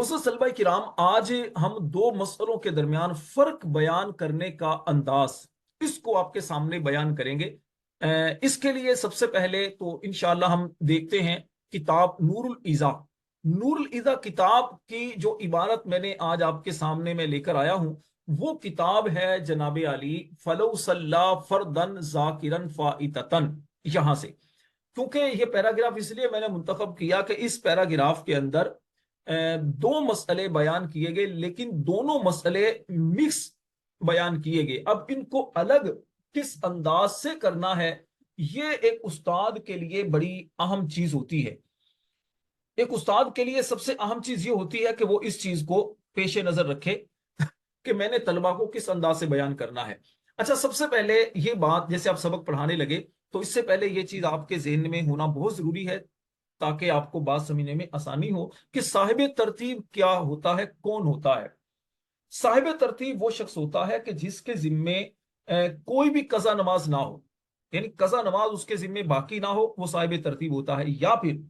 सलबा किराम, आज हम दो मसलों के दरमियान फर्क बयान करने का अंदाज इसको आपके सामने बयान करेंगे। इसके लिए सबसे पहले तो इंशाअल्लाह हम देखते हैं किताब नूरुल इज़ा। नूरुल इज़ा किताब की जो इबारत मैंने आज आपके सामने में लेकर आया हूं, वो किताब है जनाब अली फलौ सल्ला फरदन जाकिरन फाइततन। यहां से क्योंकि ये पैराग्राफ इसलिए मैंने मुंतखब किया कि इस पैराग्राफ के अंदर दो मसले बयान किए गए, लेकिन दोनों मसले मिक्स बयान किए गए। अब इनको अलग किस अंदाज से करना है, ये एक उस्ताद के लिए बड़ी अहम चीज होती है। एक उस्ताद के लिए सबसे अहम चीज ये होती है कि वो इस चीज को पेश नजर रखे कि मैंने तलबा को किस अंदाज से बयान करना है। अच्छा, सबसे पहले ये बात, जैसे आप सबक पढ़ाने लगे तो इससे पहले ये चीज आपके जहन में होना बहुत जरूरी है ताकि आपको बात समझने में आसानी हो कि साहिब तरतीब क्या होता है, कौन होता है। साहिब तरतीब वो शख्स होता है कि जिसके जिम्मे कोई भी कजा नमाज ना हो, यानी कजा नमाज उसके जिम्मे बाकी ना हो, वो साहिब तरतीब होता है। या फिर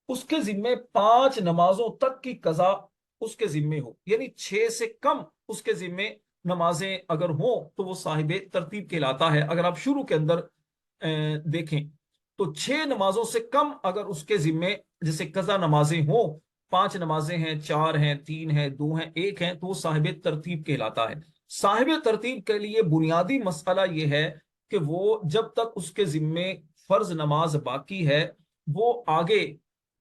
उसके जिम्मे पांच नमाजों तक की कजा उसके जिम्मे हो, यानी छह से कम उसके जिम्मे नमाजें अगर हो तो वो साहिब तरतीब कहलाता है। अगर आप शुरू के अंदर देखें तो छह नमाजों से कम अगर उसके जिम्मे जैसे कजा नमाजें हो, पांच नमाजें हैं, चार हैं, तीन हैं, दो हैं, एक हैं, तो वो साहिब तरतीब कहलाता है। साहिब तरतीब के लिए बुनियादी मसला यह है कि वो जब तक उसके जिम्मे फर्ज नमाज बाकी है, वो आगे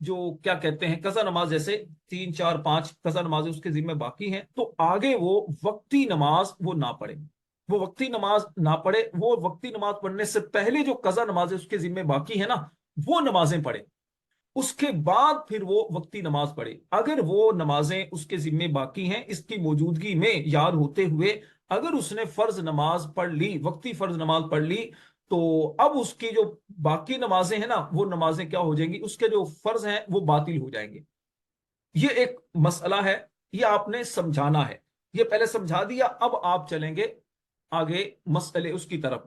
जो क्या कहते हैं कजा नमाज, जैसे तीन चार पांच कजा नमाजें उसके जिम्मे बाकी हैं, तो आगे वो वक्ती नमाज वो ना पढ़े। वो वक्ती नमाज ना पढ़े, वो वक्ती नमाज पढ़ने से पहले जो कजा नमाजें उसके जिम्मे बाकी है ना, वो नमाजें पढ़े। उसके बाद फिर वो वक्ती नमाज पढ़े। अगर वो नमाजें उसके जिम्मे बाकी हैं, इसकी मौजूदगी में याद होते हुए अगर उसने फर्ज नमाज पढ़ ली, वक्ती फर्ज नमाज पढ़ ली, तो अब उसकी जो बाकी नमाजें हैं ना, वो नमाजें क्या हो जाएंगी, उसके जो फर्ज हैं वो बातिल हो जाएंगे। ये एक मसला है, ये आपने समझाना है। ये पहले समझा दिया, अब आप चलेंगे आगे मसले उसकी तरफ।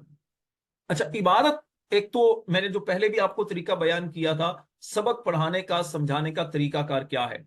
अच्छा, इबारत, एक तो मैंने जो पहले भी आपको तरीका बयान किया था सबक पढ़ाने का, समझाने का तरीकाकार क्या है।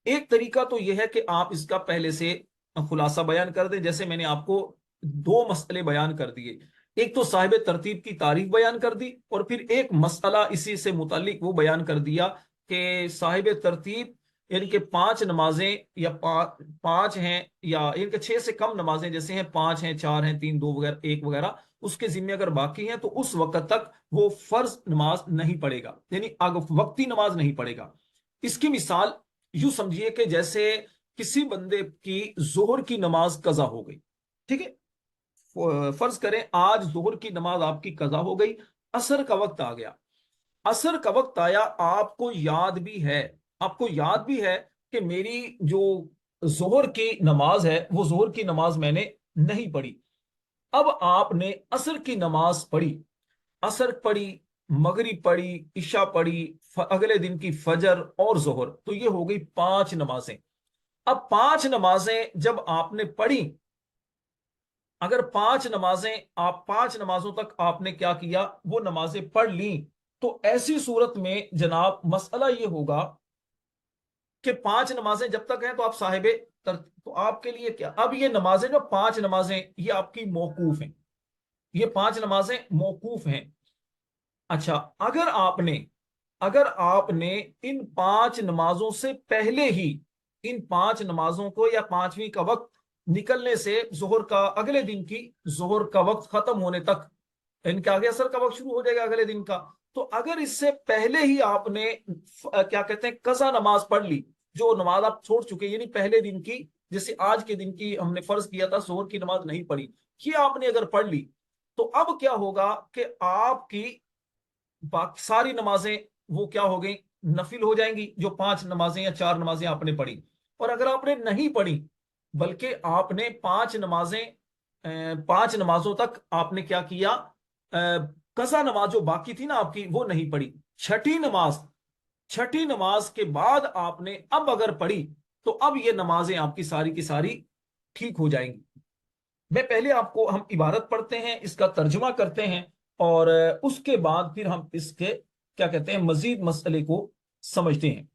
एक तरीका तो यह है कि आप इसका पहले से खुलासा बयान कर दें। जैसे मैंने आपको दो मसले बयान कर दिए, एक तो साहिब तरतीब की तारीफ बयान कर दी, और फिर एक मसला इसी से मुतालिक वो बयान कर दिया कि साहिब तरतीब यानी कि पांच नमाजें या पांच हैं, या इनके छह से कम नमाजें जैसे हैं, पांच हैं, चार हैं, तीन, दो वगैरह, एक वगैरह, उसके जिम्मे अगर बाकी हैं तो उस वक्त तक वो फर्ज नमाज नहीं पढ़ेगा, यानी वक्ती नमाज नहीं पढ़ेगा। इसकी मिसाल यूं समझिए कि जैसे किसी बंदे की जोहर की नमाज कजा हो गई, ठीक है। फर्ज करें आज जोहर की नमाज आपकी कजा हो गई, असर का वक्त आ गया। असर का वक्त आया, आपको याद भी है कि मेरी जो जोहर की नमाज है वो जोहर की नमाज मैंने नहीं पढ़ी। अब आपने असर की नमाज पढ़ी, असर पढ़ी, मगरिब पढ़ी, इशा पढ़ी, अगले दिन की फजर और जोहर, तो ये हो गई पांच नमाजें। अब पांच नमाजें जब आपने पढ़ी, अगर पांच नमाजों तक आपने क्या किया, वो नमाजें पढ़ ली, तो ऐसी सूरत में जनाब मसला ये होगा कि पांच नमाजें जब तक हैं तो आप साहिबे तो आपके लिए क्या, अब ये नमाजें, जो पांच नमाजें ये आपकी मौकूफ हैं, ये पांच नमाजें मौकूफ हैं। अच्छा, अगर आपने इन पांच नमाजों से पहले ही, इन पांच नमाजों को या पांचवी का वक्त निकलने से जोहर का, अगले दिन की जोहर का वक्त खत्म होने तक, इनके आगे असर का वक्त शुरू हो जाएगा अगले दिन का, तो अगर इससे पहले ही आपने क्या कहते हैं कजा नमाज पढ़ ली, जो नमाज आप छोड़ चुके, यानी पहले दिन की, जैसे आज के दिन की हमने फर्ज किया था जोहर की नमाज नहीं पढ़ी, ये आपने अगर पढ़ ली, तो अब क्या होगा कि आपकी बाकी सारी नमाजें वो क्या हो गई, नफिल हो जाएंगी, जो पांच नमाजें या चार नमाजें आपने पढ़ी। और अगर आपने नहीं पढ़ी, बल्कि आपने पांच नमाजों तक आपने क्या किया, कसा नमाज जो बाकी थी ना आपकी वो नहीं पढ़ी, छठी नमाज के बाद आपने अब अगर पढ़ी, तो अब ये नमाजें आपकी सारी की सारी ठीक हो जाएंगी। मैं पहले आपको, हम इबारत पढ़ते हैं, इसका तर्जुमा करते हैं, और उसके बाद फिर हम इसके क्या कहते हैं मजीद मसले को समझते हैं।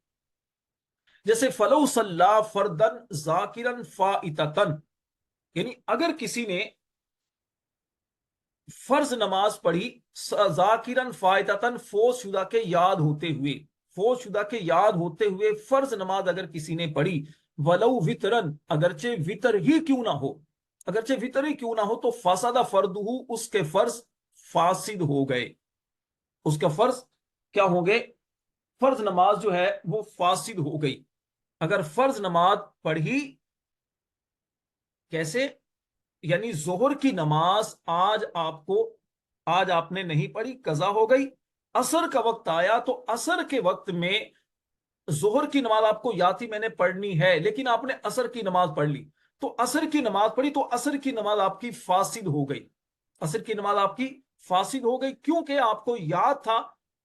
جیسے فلو صلی فردن ذاکرن فائتتن، یعنی اگر کسی نے فرض نماز پڑھی ذاکرن فائتتن، فوت شدہ کے یاد ہوتے ہوئے، فوت شدہ کے یاد ہوتے ہوئے فرض نماز اگر کسی نے پڑھی، ولو وطرن، اگرچہ وطر ہی کیوں نہ ہو، اگرچہ وطر ہی کیوں نہ ہو، تو فسد فردہ، اس کے فرض فاسد ہو گئے، اس کا فرض کیا ہو گئے، فرض نماز جو ہے وہ فاسد ہو گئی۔ اگر فرض نماز پڑھی، کیسے، یعنی ظہر کی نماز آج آپ نے نہیں پڑھی، قضا ہو گئی، عصر کا وقت آیا تو عصر کے وقت میں ظہر کی نماز آپ کو یاد تھی میں نے پڑھنی ہے، لیکن آپ نے عصر کی نماز پڑھ لی، تو عصر کی نماز پڑھی تو عصر کی نماز آپ کی فاسد ہو گئی، عصر کی نماز آپ کی فاسد ہو گئی، کیونکہ آپ کو یاد تھا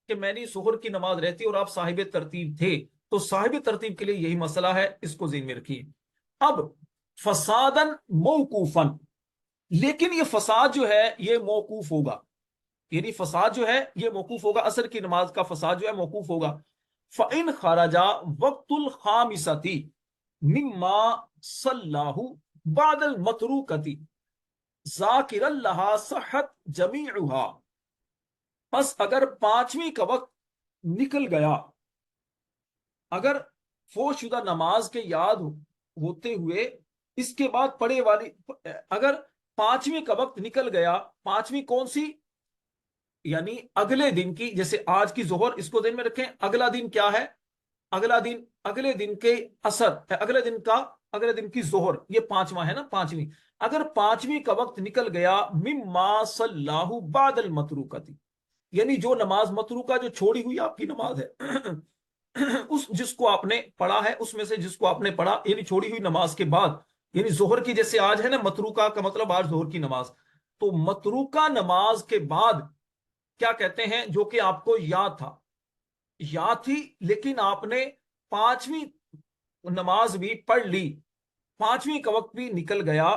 کہ میں نے ظہر کی نماز رہتی اور آپ صاحب ترتیب تھے، تو صاحب ترتیب کے لیے یہی مسئلہ ہے، اس کو ذہن میں رکھیے۔ اب فسادن موقوفن، لیکن یہ فساد جو ہے یہ موقوف ہوگا، یعنی فساد جو ہے یہ موقوف ہوگا، عصر کی نماز کا فساد جو ہے موقوف ہوگا۔ فَإِنْ خَرَجَ وَقْتُ الْخَامِسَةِ مِمَّا صَلَّاهُ بَعْدَ الْمَتْرُوكَةِ ذَاكِرًا لَهَا صَحَّتْ جَمِيعُهَا، پس اگر پانچویں کا وقت نکل گیا، اگر فوت شدہ نماز کے یاد ہوتے ہوئے اس کے بعد پڑھے والی، اگر پانچویں کا وقت نکل گیا، پانچویں کون سی، یعنی اگلے دن کی، جیسے آج کی ظہر، اس کو ذہن میں رکھیں، اگلا دن کیا ہے، اگلے دن کے اثر، اگلے دن کی ظہر، یہ پانچواں ہے نا، پانچویں، اگر پانچویں کا وقت نکل گیا، مما صلاح بعد المتروکتی، یعنی جو نماز متروکہ جو چھوڑی ہوئی آپ کی نماز ہے جس کو آپ نے پڑھا ہے، اس میں سے جس کو آپ نے پڑھا، یعنی چھوڑی ہوئی نماز کے بعد، یعنی ظہر کی، جیسے آج ہے نا متروکہ کا مطلب آج ظہر کی نماز، تو متروکہ نماز کے بعد کیا کہتے ہیں، جو کہ آپ کو یاد تھی لیکن آپ نے پانچویں نماز بھی پڑھ لی، پانچویں کا وقت بھی نکل گیا،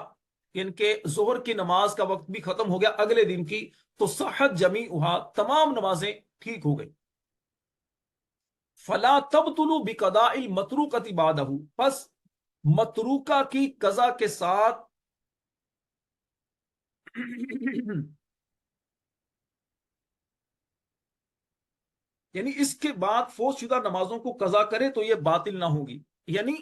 ان کے ظہر کی نماز کا وقت بھی ختم ہو گیا اگلے دن کی، تو صحت جمیعھا، تمام نمازیں ٹھیک ہو گئی۔ فلا تبطل بقضاء المتروکۃ بعدہ، پس متروکہ کی قضا کے ساتھ یعنی اس کے بعد فوت شدہ نمازوں کو قضا کرے تو یہ باطل نہ ہوگی، یعنی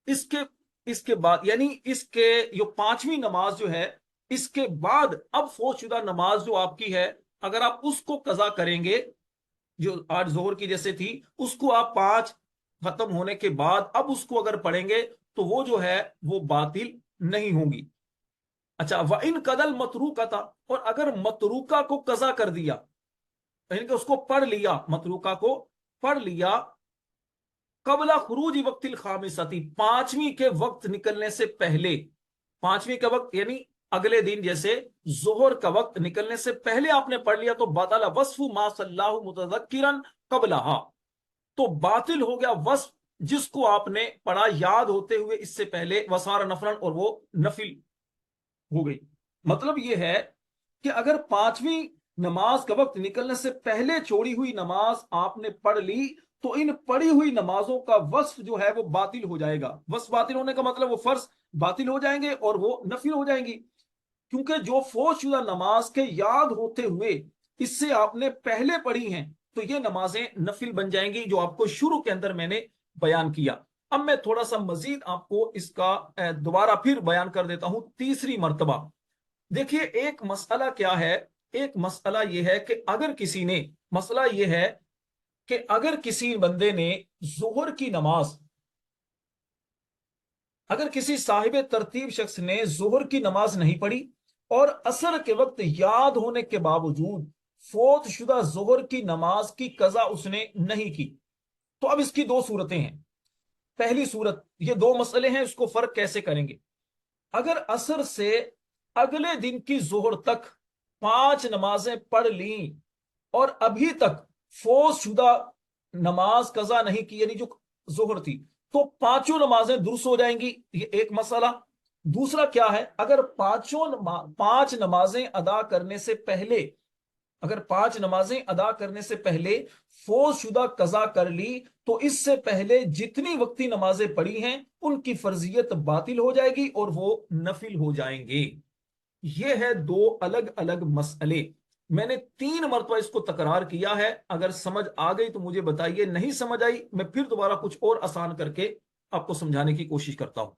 اس کے بعد، یعنی اس کے جو پانچویں نماز جو ہے، اس کے بعد اب فوت شدہ نماز جو آپ کی ہے، اگر آپ اس کو قضا کریں گے، جو آج ظہر کی جیسے تھی، اس کو آپ پانچ ختم ہونے کے بعد اب اس کو اگر پڑھیں گے تو وہ جو ہے وہ باطل نہیں ہوگی۔ اچھا، وَإِن قَضَى الْمَتْرُوكَةَ، اور اگر متروکہ کو قضا کر دیا، یعنی کہ اس کو پڑھ لیا، متروکہ کو پڑھ لیا، قبل خروج وقت الخامسۃ، پانچویں کے وقت نکلنے سے پہلے، پانچویں کا وقت یعنی اگلے دن جیسے ظہر کا وقت نکلنے سے پہلے آپ نے پڑھ لیا، تو باطل وصف ما صلاح متذکرا قبلہا، تو باطل ہو گیا وصف جس کو آپ نے پڑھا یاد ہوتے ہوئے اس سے پہلے، وصار نفرن، اور وہ نفل ہو گئی۔ مطلب یہ ہے کہ اگر پانچویں نماز کا وقت نکلنے سے پہلے چھوڑی ہوئی نماز آپ نے پڑھ لی، تو ان پڑھی ہوئی نمازوں کا وصف جو ہے وہ باطل ہو جائے گا، وصف باطل ہونے کا مطلب وہ فرض باطل ہو جائیں گے اور وہ نفل ہو جائیں گی، کیونکہ جو فوت شدہ نماز کے یاد ہوتے ہوئے اس سے آپ نے پہلے پڑھی ہیں، تو یہ نمازیں نفل بن جائیں گی، جو آپ کو شروع کے اندر میں نے بیان کیا۔ اب میں تھوڑا سا مزید آپ کو اس کا دوبارہ پھر بیان کر دیتا ہوں تیسری مرتبہ۔ دیکھیے ایک مسئلہ کیا ہے، ایک مسئلہ یہ ہے کہ مسئلہ یہ ہے کہ اگر کسی بندے نے ظہر کی نماز، اگر کسی صاحب ترتیب شخص نے ظہر کی نماز نہیں پڑھی اور عصر کے وقت یاد ہونے کے باوجود فوت شدہ ظہر کی نماز کی قضا اس نے نہیں کی، تو اب اس کی دو صورتیں ہیں۔ پہلی صورت، یہ دو مسئلے ہیں، اس کو فرق کیسے کریں گے؟ اگر عصر سے اگلے دن کی ظہر تک 5 نمازیں پڑھ لیں اور ابھی تک فوت شدہ نماز قضا نہیں کی، یعنی جو ظہر تھی، تو 5 نمازیں درست ہو جائیں گی، یہ ایک مسئلہ۔ دوسرا کیا ہے، اگر 5 نمازیں ادا کرنے سے پہلے اگر 5 نمازیں ادا کرنے سے پہلے فوت شدہ قضا کر لی تو اس سے پہلے جتنی وقتی نمازیں پڑھی ہیں ان کی فرضیت باطل ہو جائے گی اور وہ نفل ہو جائیں گے۔ یہ ہے دو الگ الگ مسئلے، میں نے 3 مرتبہ اس کو تکرار کیا ہے، اگر سمجھ آ گئی تو مجھے بتائیے، نہیں سمجھ آئی میں پھر دوبارہ کچھ اور آسان کر کے آپ کو سمجھانے کی کوشش کرتا ہوں۔